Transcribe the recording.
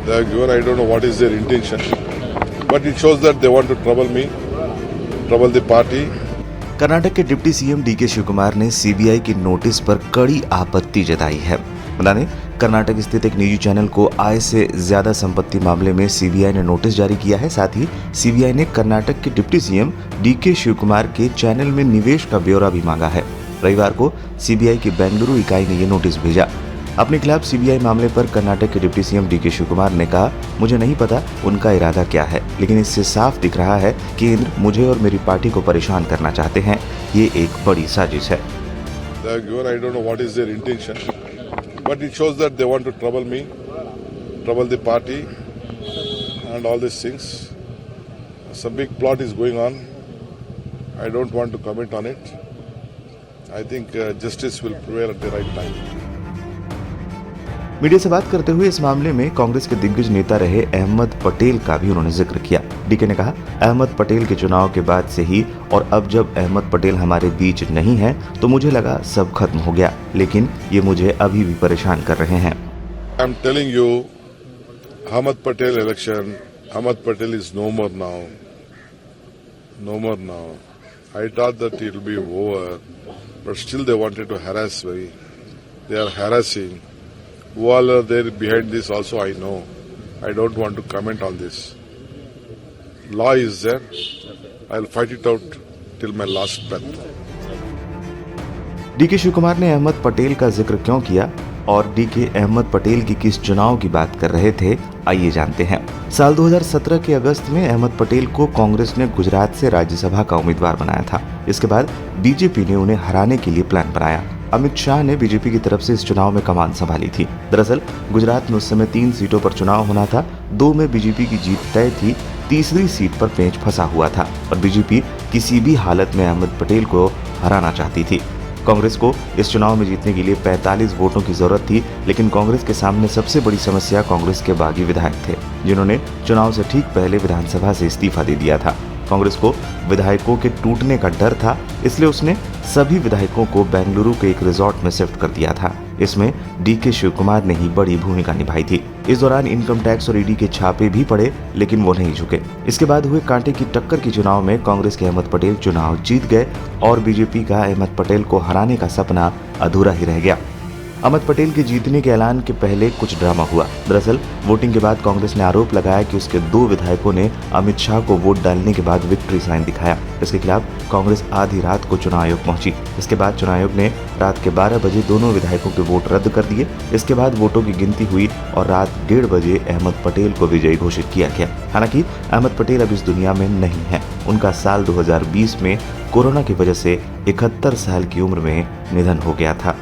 they have given. I don't know what is their intention, but it shows that they want to trouble me, trouble the party. Karnataka के deputy CM DK Shivakumar ने CBI की notice पर कड़ी आपत्ति जताई है। बता दें, कर्नाटक स्थित एक निजी चैनल को आय से ज्यादा संपत्ति मामले में सीबीआई ने नोटिस जारी किया है। साथ ही सीबीआई ने कर्नाटक के डिप्टी सीएम डीके शिवकुमार के चैनल में निवेश का ब्यौरा भी मांगा है। रविवार को सीबीआई की बेंगलुरु इकाई ने ये नोटिस भेजा। अपने खिलाफ सीबीआई मामले पर कर्नाटक के डिप्टी सीएम डीके शिवकुमार ने कहा, मुझे नहीं पता उनका इरादा क्या है, लेकिन इससे साफ दिख रहा है केंद्र मुझे और मेरी पार्टी को परेशान करना चाहते हैं। ये एक बड़ी साजिश है। They have given. I don't know what is their intention, but it shows that they want to trouble me, trouble the party, and all these things. Some big plot is going on. I don't want to comment on it. I think justice will prevail at the right time. Media से बात करते हुए इस मामले में कांग्रेस के दिग्गज नेता रहे अहमद पटेल का भी उन्होंने जिक्र किया। डीके ने कहा, अहमद पटेल के चुनाव के बाद से ही और अब जब अहमद पटेल हमारे बीच नहीं है तो मुझे लगा सब खत्म हो गया, लेकिन ये मुझे अभी भी परेशान कर रहे हैं। I am telling you, Ahmed Patel election, Ahmed Patel is no more now. No more now. I thought that it will be over, but still they wanted to harass me. They are harassing. Who all are there behind this also I know. I don't want to comment on this. Law is there. I'll fight it out till my last breath. DK Shivakumar ने अहमद पटेल का जिक्र क्यों किया और DK Ahmad Patel की किस चुनाव की बात कर रहे थे, आइए जानते हैं। साल 2017 के अगस्त में अहमद पटेल को कांग्रेस ने गुजरात से राज्यसभा का उम्मीदवार बनाया था। इसके बाद बीजेपी ने उन्हें हराने के लिए प्लान बनाया। अमित शाह ने बीजेपी की तरफ से इस चुनाव में कमान संभाली थी। दरअसल गुजरात में उस समय 3 सीटों पर चुनाव होना था। 2 में बीजेपी की जीत तय थी, तीसरी सीट पर पेंच फंसा हुआ था और बीजेपी किसी भी हालत में अहमद पटेल को हराना चाहती थी। कांग्रेस को इस चुनाव में जीतने के लिए 45 वोटों की जरूरत थी, लेकिन कांग्रेस के सामने सबसे बड़ी समस्या कांग्रेस के बागी विधायक थे, जिन्होंने चुनाव से ठीक पहले विधानसभा से इस्तीफा दे दिया था। कांग्रेस को विधायकों के टूटने का डर था, इसलिए उसने सभी विधायकों को बेंगलुरु के एक रिजॉर्ट में शिफ्ट कर दिया था। इसमें डीके शिवकुमार ने ही बड़ी भूमिका निभाई थी। इस दौरान इनकम टैक्स और ईडी के छापे भी पड़े, लेकिन वो नहीं झुके। इसके बाद हुए कांटे की टक्कर के चुनाव में कांग्रेस के अहमद पटेल चुनाव जीत गए और बीजेपी का अहमद पटेल को हराने का सपना अधूरा ही रह गया। अहमद पटेल के जीतने के ऐलान के पहले कुछ ड्रामा हुआ। दरअसल वोटिंग के बाद कांग्रेस ने आरोप लगाया कि उसके 2 विधायकों ने अमित शाह को वोट डालने के बाद विक्ट्री साइन दिखाया। इसके खिलाफ कांग्रेस आधी रात को चुनाव आयोग पहुंची। इसके बाद चुनाव आयोग ने रात के 12 बजे दोनों विधायकों के वोट रद्द कर दिए। इसके बाद वोटों की गिनती हुई और रात 1:30 बजे अहमद पटेल को विजयी घोषित किया गया। हालांकि अहमद पटेल अब इस दुनिया में नहीं है। उनका साल 2020 में कोरोना की वजह से 71 साल की उम्र में निधन हो गया था।